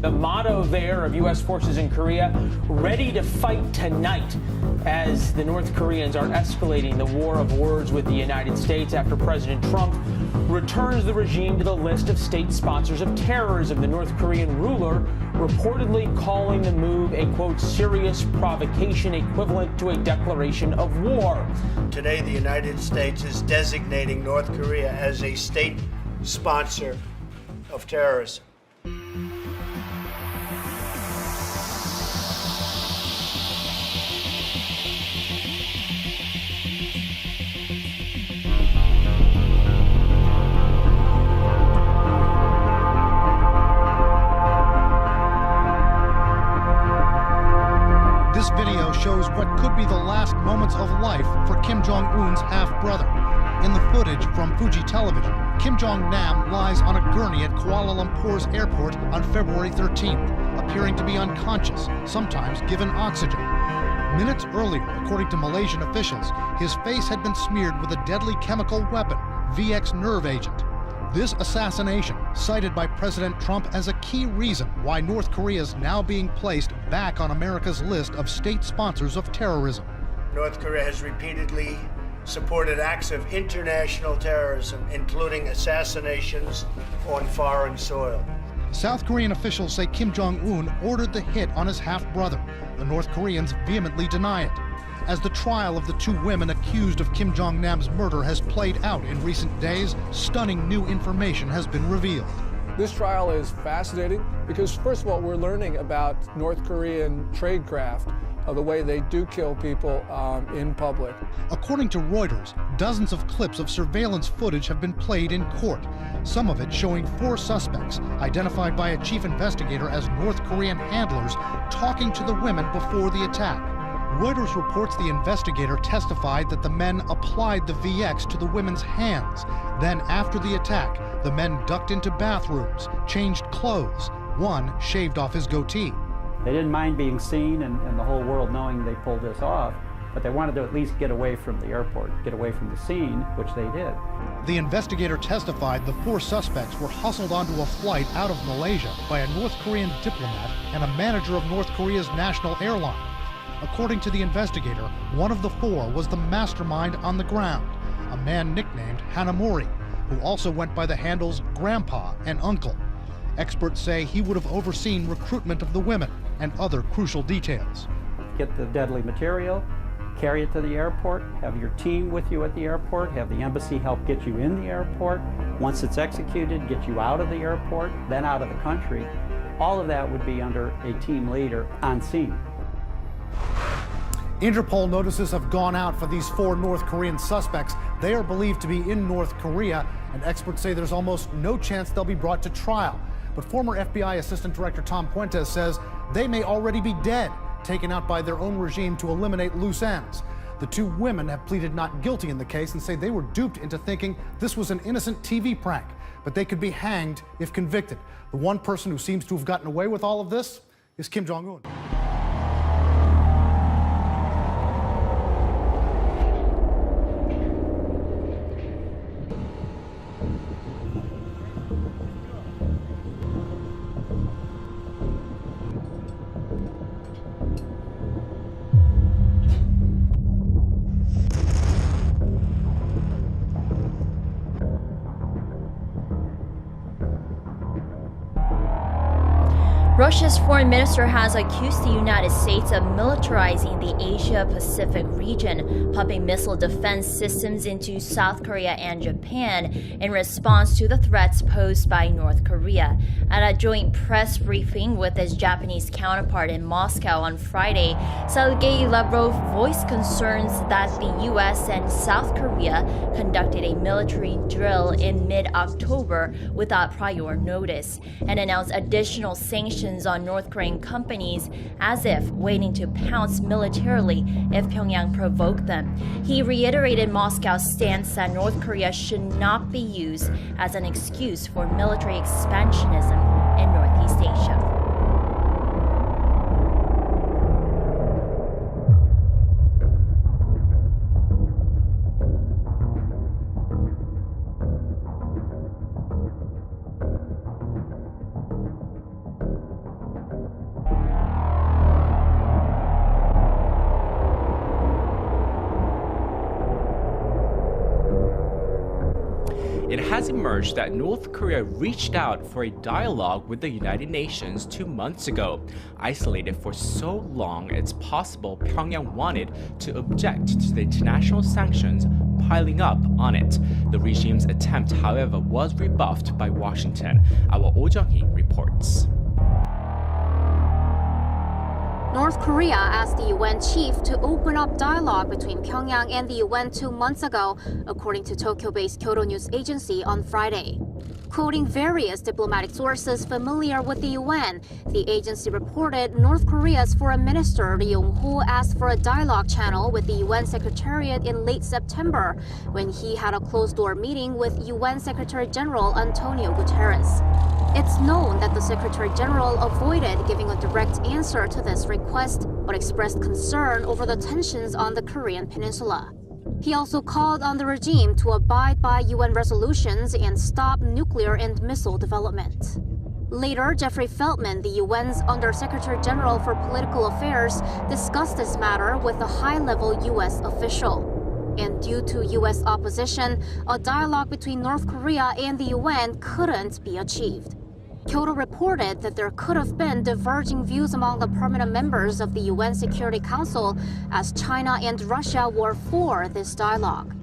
The motto there of U.S. forces in Korea, ready to fight tonight, as the North Koreans are escalating the war of words with the United States after President Trump returns the regime to the list of state sponsors of terrorism. The North Korean ruler reportedly calling the move a, quote, serious provocation equivalent to a declaration of war. Today, the United States is designating North Korea as a state sponsor of terrorism. This video shows what could be the last moments of life for Kim Jong-un's half-brother. In the footage from Fuji television, Kim Jong-nam lies on a gurney at Kuala Lumpur's airport on February 13th, appearing to be unconscious, sometimes given oxygen. Minutes earlier, according to Malaysian officials, his face had been smeared with a deadly chemical weapon, VX nerve agent. This assassination, cited by President Trump as a key reason why North Korea is now being placed back on America's list of state sponsors of terrorism. North Korea has repeatedly supported acts of international terrorism, including assassinations on foreign soil. South Korean officials say Kim Jong-un ordered the hit on his half-brother. The North Koreans vehemently deny it. As the trial of the two women accused of Kim Jong-nam's murder has played out in recent days, stunning new information has been revealed. This trial is fascinating because, first of all, we're learning about North Korean tradecraft, the way they do kill people in public. According to Reuters, dozens of clips of surveillance footage have been played in court, some of it showing 4 suspects, identified by a chief investigator as North Korean handlers, talking to the women before the attack. Reuters reports the investigator testified that the men applied the VX to the women's hands. Then, after the attack, the men ducked into bathrooms, changed clothes. One shaved off his goatee. They didn't mind being seen and the whole world knowing they pulled this off, but they wanted to at least get away from the airport, get away from the scene, which they did. The investigator testified the 4 suspects were hustled onto a flight out of Malaysia by a North Korean diplomat and a manager of North Korea's national airline. According to the investigator, one of the 4 was the mastermind on the ground, a man nicknamed Hanamori, who also went by the handles Grandpa and Uncle. Experts say he would have overseen recruitment of the women and other crucial details. Get the deadly material, carry it to the airport, have your team with you at the airport, have the embassy help get you in the airport. Once it's executed, get you out of the airport, then out of the country. All of that would be under a team leader on scene. Interpol notices have gone out for these 4 North Korean suspects. They are believed to be in North Korea, and experts say there's almost no chance they'll be brought to trial. But former FBI Assistant Director Tom Puentes says they may already be dead, taken out by their own regime to eliminate loose ends. The 2 women have pleaded not guilty in the case and say they were duped into thinking this was an innocent TV prank, but they could be hanged if convicted. The one person who seems to have gotten away with all of this is Kim Jong-un. Russia's foreign minister has accused the United States of militarizing the Asia-Pacific region, pumping missile defense systems into South Korea and Japan in response to the threats posed by North Korea. At a joint press briefing with his Japanese counterpart in Moscow on Friday, Sergei Lavrov voiced concerns that the U.S. and South Korea conducted a military drill in mid-October without prior notice and announced additional sanctions on North Korean companies as if waiting to pounce militarily if Pyongyang provoked them. He reiterated Moscow's stance that North Korea should not be used as an excuse for military expansionism in Northeast Asia. emerged that North Korea reached out for a dialogue with the United Nations 2 months ago. Isolated for so long, it's possible Pyongyang wanted to object to the international sanctions piling up on it. The regime's attempt, however, was rebuffed by Washington. Our Oh Jung-hee reports. North Korea asked the UN chief to open up dialogue between Pyongyang and the UN 2 months ago, according to Tokyo-based Kyodo News Agency on Friday. Quoting various diplomatic sources familiar with the UN, the agency reported North Korea's Foreign Minister Ri Yong-ho asked for a dialogue channel with the UN Secretariat in late September, when he had a closed-door meeting with UN Secretary General Antonio Guterres. It's known that the Secretary General avoided giving a direct answer to this request, but expressed concern over the tensions on the Korean peninsula. He also called on the regime to abide by UN resolutions and stop nuclear and missile development. Later, Jeffrey Feltman, the UN's Under-Secretary General for Political Affairs, discussed this matter with a high-level US official. And due to US opposition, a dialogue between North Korea and the UN couldn't be achieved. Kyodo reported that there could have been diverging views among the permanent members of the UN Security Council as China and Russia were for this dialogue.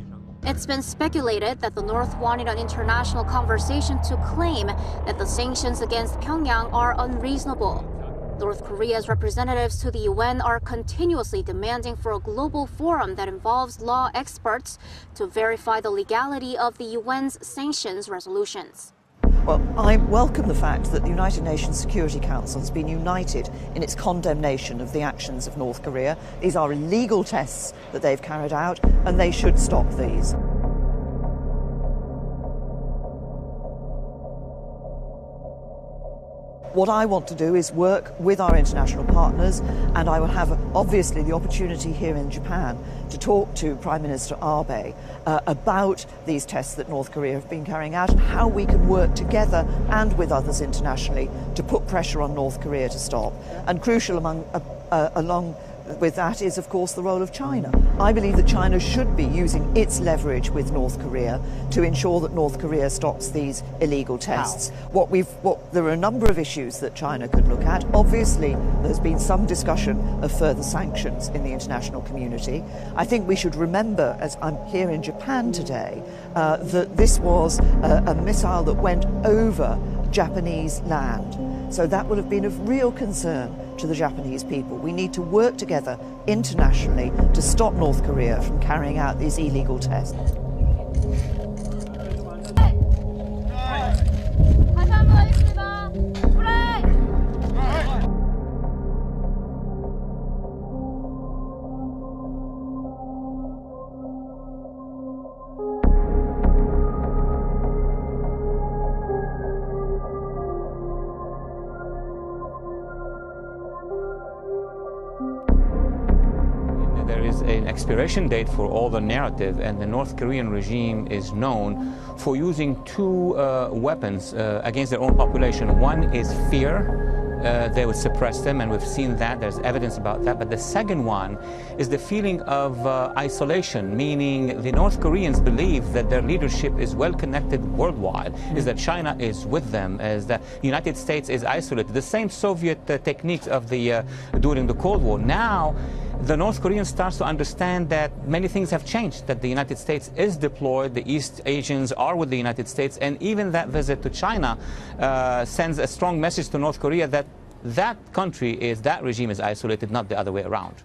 It's been speculated that the North wanted an international conversation to claim that the sanctions against Pyongyang are unreasonable. North Korea's representatives to the UN are continuously demanding for a global forum that involves law experts to verify the legality of the UN's sanctions resolutions. Well, I welcome the fact that the United Nations Security Council has been united in its condemnation of the actions of North Korea. These are illegal tests that they've carried out, and they should stop these. What I want to do is work with our international partners, and I will have obviously the opportunity here in Japan to talk to Prime Minister Abe about these tests that North Korea have been carrying out and how we can work together and with others internationally to put pressure on North Korea to stop. And crucial along with that is, of course, the role of China. I believe that China should be using its leverage with North Korea to ensure that North Korea stops these illegal tests. There are a number of issues that China could look at. Obviously, there's been some discussion of further sanctions in the international community. I think we should remember, as I'm here in Japan today, that this was a missile that went over Japanese land. So that would have been of real concern to the Japanese people. We need to work together internationally to stop North Korea from carrying out these illegal tests. There is an expiration date for all the narrative, and the North Korean regime is known for using two weapons against their own population. One is fear. They would suppress them, and we've seen that. There's evidence about that. But the second one is the feeling of isolation, meaning the North Koreans believe that their leadership is well connected worldwide, is that China is with them, as the United States is isolated. The same Soviet techniques of during the Cold War. Now, the North Korean starts to understand that many things have changed, that the United States is deployed, the East Asians are with the United States, and even that visit to China sends a strong message to North Korea that that regime is isolated, not the other way around.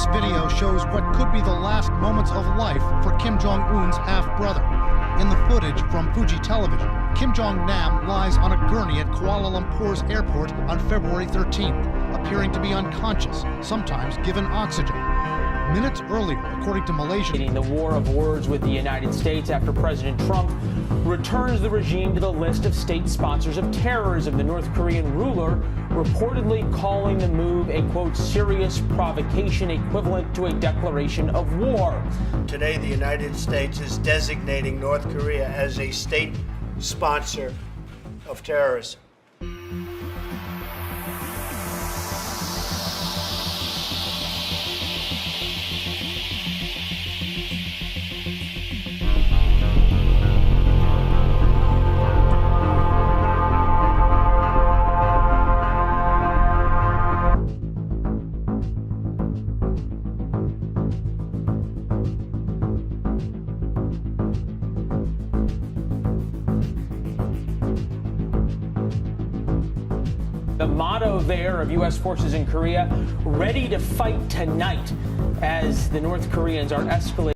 This video shows what could be the last moments of life for Kim Jong-un's half-brother. In the footage from Fuji television, Kim Jong-nam lies on a gurney at Kuala Lumpur's airport on February 13th, appearing to be unconscious, sometimes given oxygen. Minutes earlier, according to Malaysia, the war of words with the United States after President Trump returns the regime to the list of state sponsors of terrorism. The North Korean ruler reportedly calling the move a, quote, serious provocation equivalent to a declaration of war. Today, the United States is designating North Korea as a state sponsor of terrorism. The motto there of U.S. forces in Korea, ready to fight tonight, as the North Koreans are escalating.